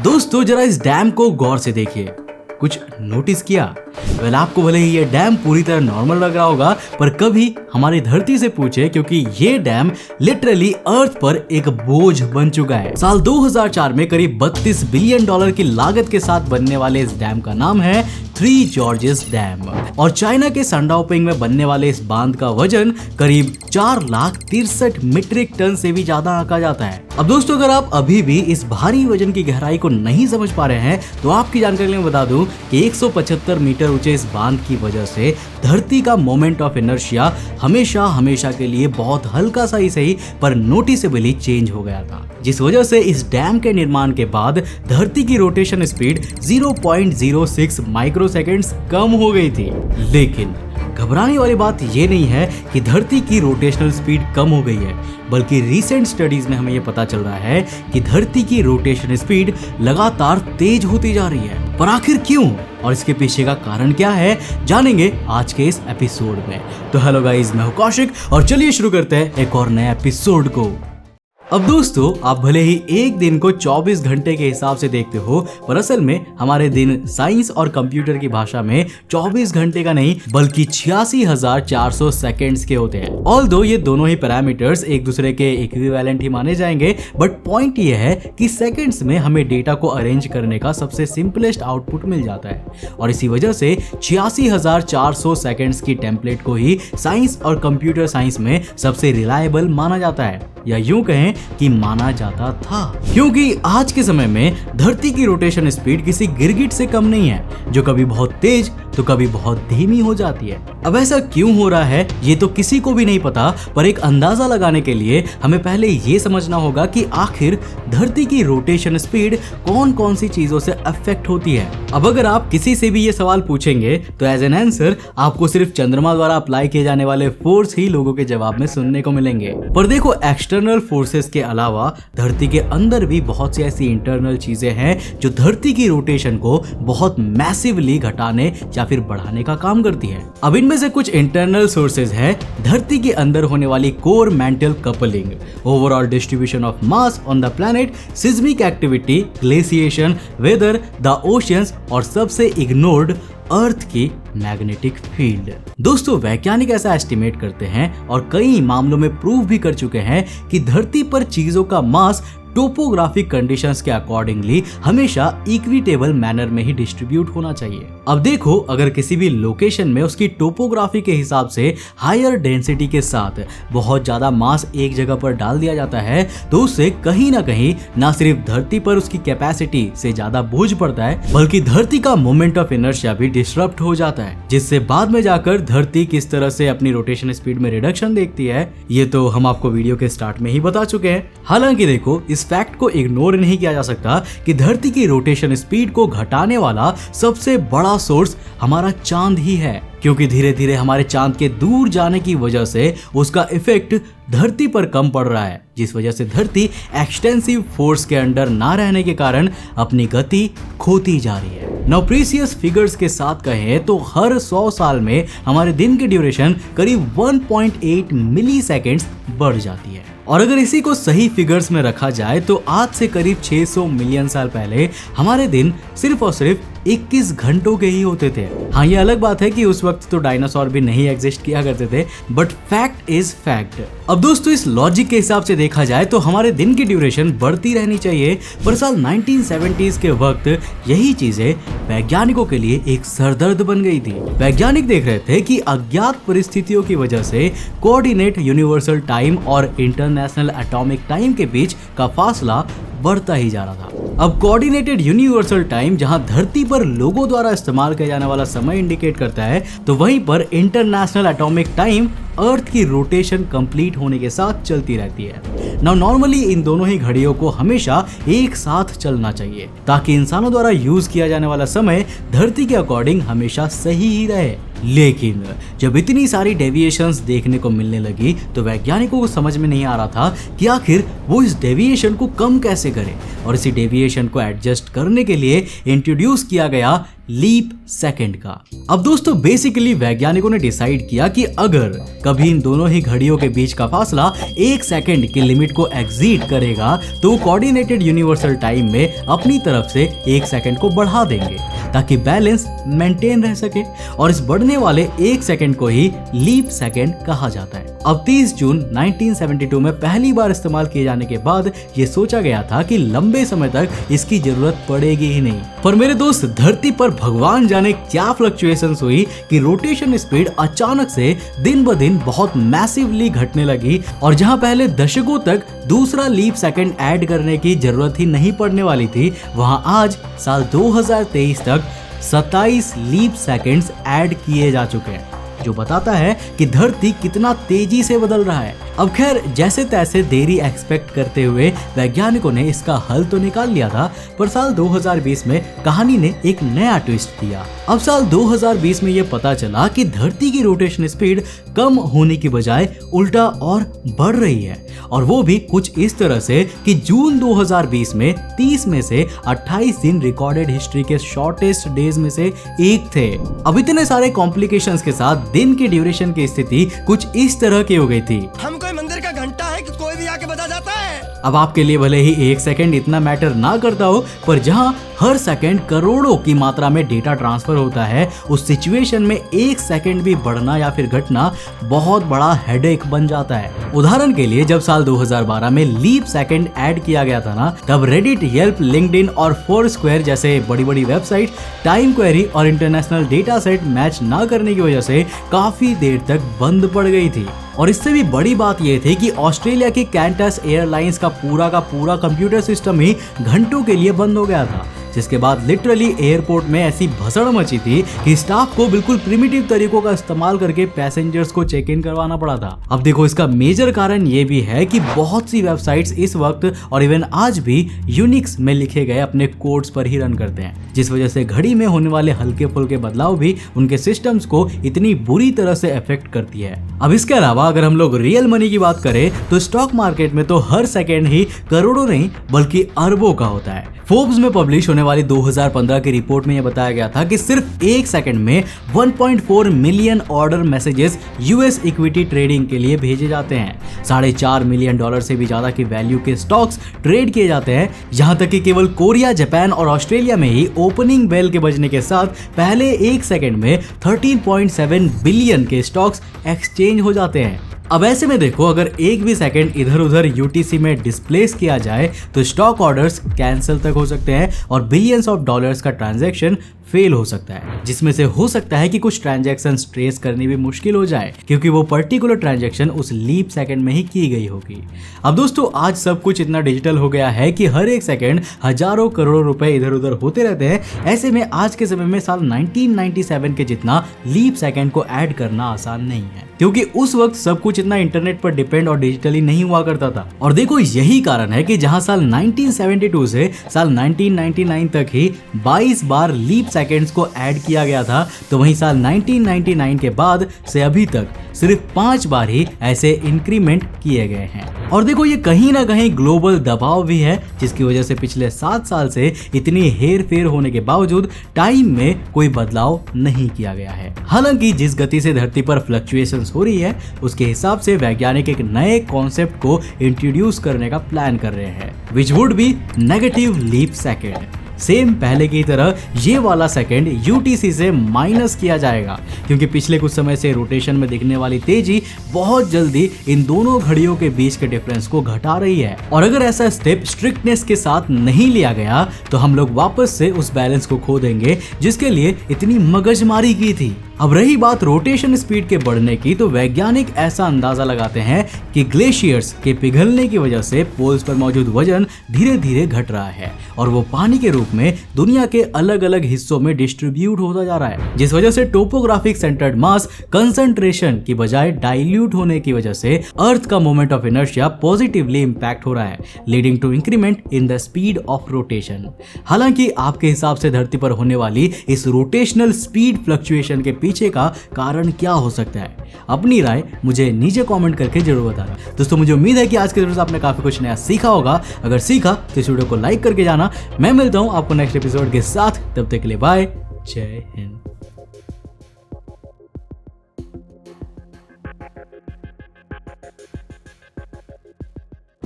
दोस्तों जरा इस डैम को गौर से देखिए, कुछ नोटिस किया? आपको भले ही ये डैम पूरी तरह नॉर्मल लग रहा होगा, पर कभी हमारी धरती से पूछे, क्योंकि ये डैम लिटरली अर्थ पर एक बोझ बन चुका है। साल 2004 में करीब $32 बिलियन की लागत के साथ बनने वाले इस डैम का नाम है थ्री जॉर्जेस डैम, और चाइना के संडाओपिंग में बनने वाले इस बांध का वजन करीब 4,63 मीट्रिक टन से भी ज्यादा आंका जाता है। अब दोस्तों अगर आप अभी भी इस भारी वजन की गहराई को नहीं समझ पा रहे हैं, तो आपकी जानकारी में बता दूं कि 175 मीटर ऊंचे इस बांध की वजह से धरती का मोमेंट ऑफ इनर्शिया हमेशा के लिए बहुत हल्का सा ही सही पर नोटिसेबली चेंज हो गया था, जिस वजह से इस डैम के निर्माण के बाद धरती की रोटेशन स्पीड 0.06 माइक्रोसेकंड्स कम हो गई थी। लेकिन घबराने वाली बात ये नहीं है कि धरती की रोटेशनल स्पीड कम हो गई है, बल्कि रीसेंट स्टडीज में हमें ये पता चल रहा है कि धरती की रोटेशन स्पीड लगातार तेज होती जा रही है। पर आखिर क्यों और इसके पीछे का कारण क्या है, जानेंगे आज के इस एपिसोड में। तो हेलो गाइस, मैं हूं कौशिक और चलिए शुरू करते हैं एक और नया एपिसोड को। अब दोस्तों आप भले ही एक दिन को 24 घंटे के हिसाब से देखते हो, पर असल में हमारे दिन साइंस और कंप्यूटर की भाषा में 24 घंटे का नहीं बल्कि 86,400 सेकेंड्स के होते हैं। ऑल्दो ये दोनों ही पैरामीटर्स एक दूसरे के इक्विवेलेंट ही माने जाएंगे, बट पॉइंट ये है कि सेकेंड्स में हमें डेटा को अरेंज करने का सबसे सिंपलेस्ट आउटपुट मिल जाता है, और इसी वजह से 86,400 सेकेंड्स की टेम्पलेट को ही साइंस और कंप्यूटर साइंस में सबसे रिलायबल माना जाता है, या यूं कहें कि माना जाता था, क्योंकि आज के समय में धरती की रोटेशन स्पीड किसी गिरगिट से कम नहीं है, जो कभी बहुत तेज तो कभी बहुत धीमी हो जाती है। अब ऐसा क्यों हो रहा है ये तो किसी को भी नहीं पता, पर एक अंदाजा लगाने के लिए हमें पहले ये समझना होगा कि आखिर धरती की रोटेशन स्पीड कौन कौन सी चीजों से अफेक्ट होती है। अब अगर आप किसी से भी ये सवाल पूछेंगे तो एज एन आंसर आपको सिर्फ चंद्रमा द्वारा अप्लाई किए जाने वाले फोर्स ही लोगों के जवाब में सुनने को मिलेंगे। पर देखो, एक्सटर्नल फोर्सेस के अलावा धरती के अंदर भी बहुत सी ऐसी इंटरनल चीजें हैं जो धरती की रोटेशन को बहुत मैसिवली घटाने या फिर बढ़ाने का काम करती है। अब इनमें से कुछ इंटरनल सोर्सेज हैं धरती के अंदर होने वाली core mantle coupling, overall distribution of mass on the planet, seismic activity, glaciation, weather, the oceans और सबसे इग्नोर्ड अर्थ की मैग्नेटिक फील्ड। दोस्तों वैज्ञानिक ऐसा एस्टिमेट करते हैं और कई मामलों में प्रूव भी कर चुके हैं कि धरती पर चीजों का मास टोपोग्राफिक कंडीशंस के अकॉर्डिंगली हमेशा इक्विटेबल मैनर में ही डिस्ट्रीब्यूट होना चाहिए। अब देखो, अगर किसी भी लोकेशन में उसकी टोपोग्राफी के हिसाब से हायर डेंसिटी के साथ बहुत ज्यादा मास एक जगह पर डाल दिया जाता है, तो उससे कहीं ना कहीं ना सिर्फ धरती पर उसकी कैपेसिटी से ज्यादा बोझ पड़ता है, बल्कि धरती का मोमेंट ऑफ इनर्शिया भी डिस्टर्ब हो जाता है, जिससे बाद में जाकर धरती किस तरह से अपनी रोटेशन स्पीड में रिडक्शन देखती है, ये तो हम आपको वीडियो के स्टार्ट में ही बता चुके हैं। हालांकि देखो, इस फैक्ट को इग्नोर नहीं किया जा सकता कि धरती की रोटेशन स्पीड को घटाने वाला सबसे बड़ा सोर्स हमारा चांद ही है, क्योंकि धीरे धीरे हमारे चांद के दूर जाने की वजह से उसका इफेक्ट धरती पर कम पड़ रहा है, जिस वजह से धरती एक्सटेंसिव फोर्स के अंडर ना रहने के कारण अपनी गति खोती जा रही है। नाउ प्रीसियस फिगर्स के साथ कहें तो हर 100 साल में हमारे दिन की ड्यूरेशन करीब 1.8 मिली सेकेंड्स बढ़ जाती है, और अगर इसी को सही फिगर्स में रखा जाए तो आज से करीब 600 मिलियन साल पहले हमारे दिन सिर्फ और सिर्फ 21 घंटों के ही होते थे। हाँ, ये अलग बात है कि उस वक्त तो डायनासोर भी नहीं एग्जिस्ट किया करते थे, बट फैक्ट इज फैक्ट। अब दोस्तों इस लॉजिक के हिसाब से देखा जाए तो हमारे दिन की ड्यूरेशन बढ़ती रहनी चाहिए, पर साल 1970s के वक्त यही चीजें वैज्ञानिकों के लिए एक सरदर्द बन गई थी। वैज्ञानिक देख रहे थे कि अज्ञात परिस्थितियों की वजह से कोऑर्डिनेट यूनिवर्सल टाइम और इंटरनेशनल एटॉमिक टाइम के बीच का फासला बढ़ता ही जा रहा था। अब कोऑर्डिनेटेड यूनिवर्सल टाइम जहां धरती पर लोगों द्वारा इस्तेमाल किया जाने वाला समय इंडिकेट करता है, तो वहीं पर इंटरनेशनल एटॉमिक टाइम अर्थ की रोटेशन कंप्लीट होने के साथ चलती रहती है। नाउ नॉर्मली इन दोनों ही घड़ियों को हमेशा एक साथ चलना चाहिए, ताकि इंसानों द्वारा यूज किया जाने वाला समय धरती के अकॉर्डिंग हमेशा सही ही रहे। लेकिन जब इतनी सारी डेविएशंस देखने को मिलने लगी तो वैज्ञानिकों को समझ में नहीं आ रहा था कि आखिर वो इस डेविएशन को कम कैसे करें, और इसी डेविएशन को एडजस्ट करने के लिए इंट्रोड्यूस किया गया लीप सेकंड का। अब दोस्तों बेसिकली वैज्ञानिकों ने डिसाइड किया कि अगर कभी इन दोनों ही घड़ियों के बीच का फासला 1 सेकंड की लिमिट को एग्जीड करेगा तो कोऑर्डिनेटेड यूनिवर्सल टाइम में अपनी तरफ से 1 सेकंड को बढ़ा देंगे ताकि बैलेंस मेंटेन रह सके, और इस बढ़ने वाले 1 सेकंड को ही लीप सेकंड कहा जाता है। अब 30 जून 1972 में पहली बार इस्तेमाल किए जाने के बाद ये सोचा गया था कि लंबे समय तक इसकी जरूरत पड़ेगी ही नहीं। पर मेरे दोस्त, धरती पर भगवान जाने क्या फ्लक्चुएशंस हुई कि रोटेशन स्पीड अचानक से दिन ब दिन बहुत मैसिवली घटने लगी, और जहां पहले दशकों तक दूसरा लीप सेकंड ऐड करने की जरूरत ही नहीं पड़ने वाली थी, वहां आज साल 2023 तक 27 लीप सेकंड्स ऐड किए जा चुके हैं, जो बताता है कि धरती कितना तेजी से बदल रहा है। अब खैर जैसे तैसे देरी एक्सपेक्ट करते हुए वैज्ञानिकों ने इसका हल तो निकाल लिया था, पर साल 2020 में कहानी ने एक नया ट्विस्ट दिया। अब साल 2020 में यह पता चला कि धरती की रोटेशन स्पीड कम होने की बजाय उल्टा और बढ़ रही है, और वो भी कुछ इस तरह से कि जून 2020 में 30 में से 28 दिन रिकॉर्डेड हिस्ट्री के शॉर्टेस्ट डेज में से एक थे। अब इतने सारे कॉम्प्लिकेशंस के साथ दिन की ड्यूरेशन की स्थिति कुछ इस तरह की हो गई थी। हम कोई मंदिर का घंटा है कि कोई भी आके बजा जाता है। अब आपके लिए भले ही 1 सेकंड इतना मैटर ना करता हो, पर जहां हर सेकंड करोड़ों की मात्रा में डेटा ट्रांसफर होता है, उस सिचुएशन में 1 सेकंड भी बढ़ना या फिर घटना बहुत बड़ा हेडेक बन जाता है। उदाहरण के लिए जब साल 2012 में लीप सेकंड ऐड किया गया था ना, तब रेडिट, येल्प, लिंक्डइन और फोरस्क्वेयर जैसे बड़ी बड़ी वेबसाइट टाइम क्वेरी और इंटरनेशनल डेटा सेट मैच ना करने की वजह से काफी देर तक बंद पड़ गई थी। और इससे भी बड़ी बात यह थी कि ऑस्ट्रेलिया की कैंटस एयरलाइंस का पूरा कंप्यूटर सिस्टम ही घंटों के लिए बंद हो गया था, जिसके बाद लिटरली एयरपोर्ट में ऐसी भसड़ मची थी कि स्टाफ को बिल्कुल प्रिमिटिव तरीकों का इस्तेमाल करके पैसेंजर्स को चेक इन करवाना पड़ा था। अब देखो, इसका मेजर कारण ये भी है कि बहुत सी वेबसाइट्स इस वक्त और इवन आज भी यूनिक्स में लिखे गए अपने कोड्स पर ही रन करते हैं, जिस वजह से घड़ी में होने वाले हल्के फुल्के बदलाव भी उनके सिस्टम्स को इतनी बुरी तरह से अफेक्ट करती है। अब इसके अलावा अगर हम लोग रियल मनी की बात करें तो स्टॉक मार्केट में तो हर सेकेंड ही करोड़ों नहीं बल्कि अरबों का होता है। फोर्ब्स में पब्लिश होने वाली 2015 की रिपोर्ट में यह बताया गया था कि सिर्फ 1 सेकंड में 1.4 million order messages US equity trading के लिए भेजे जाते हैं। $4.5 मिलियन से भी ज्यादा की वैल्यू के स्टॉक्स ट्रेड किए जाते हैं। यहां तक कि केवल कोरिया, जापान और ऑस्ट्रेलिया में ही ओपनिंग बेल के बजने के साथ पहले 1 सेकंड में 13.7 बिलियन के स्टॉक्स एक्सचेंज हो जाते हैं। अब ऐसे में देखो, अगर एक भी सेकंड इधर उधर यूटीसी में डिस्प्लेस किया जाए तो स्टॉक ऑर्डर्स कैंसिल तक हो सकते हैं और बिलियंस ऑफ डॉलर्स का ट्रांजैक्शन फेल हो सकता है, जिसमें से हो सकता है कि कुछ ट्रांजैक्शन ट्रेस करनी भी मुश्किल हो जाए, क्योंकि वो पर्टिकुलर ट्रांजैक्शन उस लीप सेकंड में ही की गई होगी। अब दोस्तों, आज सब कुछ इतना डिजिटल हो गया है कि हर एक सेकंड हजारों करोड़ों रुपए इधर उधर होते रहते हैं। ऐसे में आज के समय में साल 1997 के जितना लीप सेकंड को ऐड करना आसान नहीं है, क्योंकि उस वक्त सब कुछ इतना इंटरनेट पर डिपेंड और डिजिटली नहीं हुआ करता था। और देखो, यही कारण है कि जहां साल 1972 से साल 1999 तक ही 22 बार लीप सेकंड्स को ऐड किया गया था, तो वहीं साल 1999 के बाद से अभी तक सिर्फ 5 बार ही ऐसे इंक्रीमेंट किए गए हैं। और देखो, ये कहीं ना कहीं ग्लोबल दबाव भी है, जिसकी वजह से पिछले 7 साल से इतनी हेर फेर होने के बावजूद टाइम में कोई बदलाव नहीं किया गया है। हालांकि जिस गति से धरती पर फ्लक्चुएशंस हो रही है, उसके हिसाब से वैज्ञानिक एक नए कॉन्सेप्ट को इंट्रोड्यूस करने का प्लान कर रहे हैं, which would be negative leap second. Same पहले की तरह ये वाला सेकंड यूटीसी से माइनस किया जाएगा, क्योंकि पिछले कुछ समय से रोटेशन में दिखने वाली तेजी बहुत जल्दी इन दोनों घड़ियों के बीच के डिफरेंस को घटा रही है। और अगर ऐसा स्टेप स्ट्रिक्टनेस के साथ नहीं लिया गया तो हम लोग वापस से उस बैलेंस को खो देंगे जिसके लिए इतनी मगजमारी की थी। अब रही बात रोटेशन स्पीड के बढ़ने की, तो वैज्ञानिक ऐसा अंदाजा लगाते हैं कि ग्लेशियर्स के पिघलने की वजह से पोल्स पर मौजूद वजन धीरे धीरे घट रहा है और वो पानी के रूप में दुनिया के अलग अलग हिस्सों में डिस्ट्रीब्यूट होता जा रहा है, जिस वजह से टोपोग्राफिक सेंटर्ड मास कंसंट्रेशन की बजाय डाइल्यूट होने की वजह से अर्थ का moment of inertia positively impact हो रहा है, leading to increment in the speed of rotation. हालांकि आपके हिसाब से धरती पर होने वाली इस रोटेशनल स्पीड फ्लक्चुएशन के पीछे का कारण क्या हो सकता है। अपनी राय मुझे नीचे कमेंट करके जरूर बताना। दोस्तों मुझे उम्मीद है कि आज के वीडियो से आपने काफी कुछ नया सीखा होगा। अगर सीखा तो इस वीडियो को लाइक करके जाना। मैं मिलता हूँ आपको नेक्स्ट एपिसोड के साथ, तब तक के लिए बाय, जय हिंद।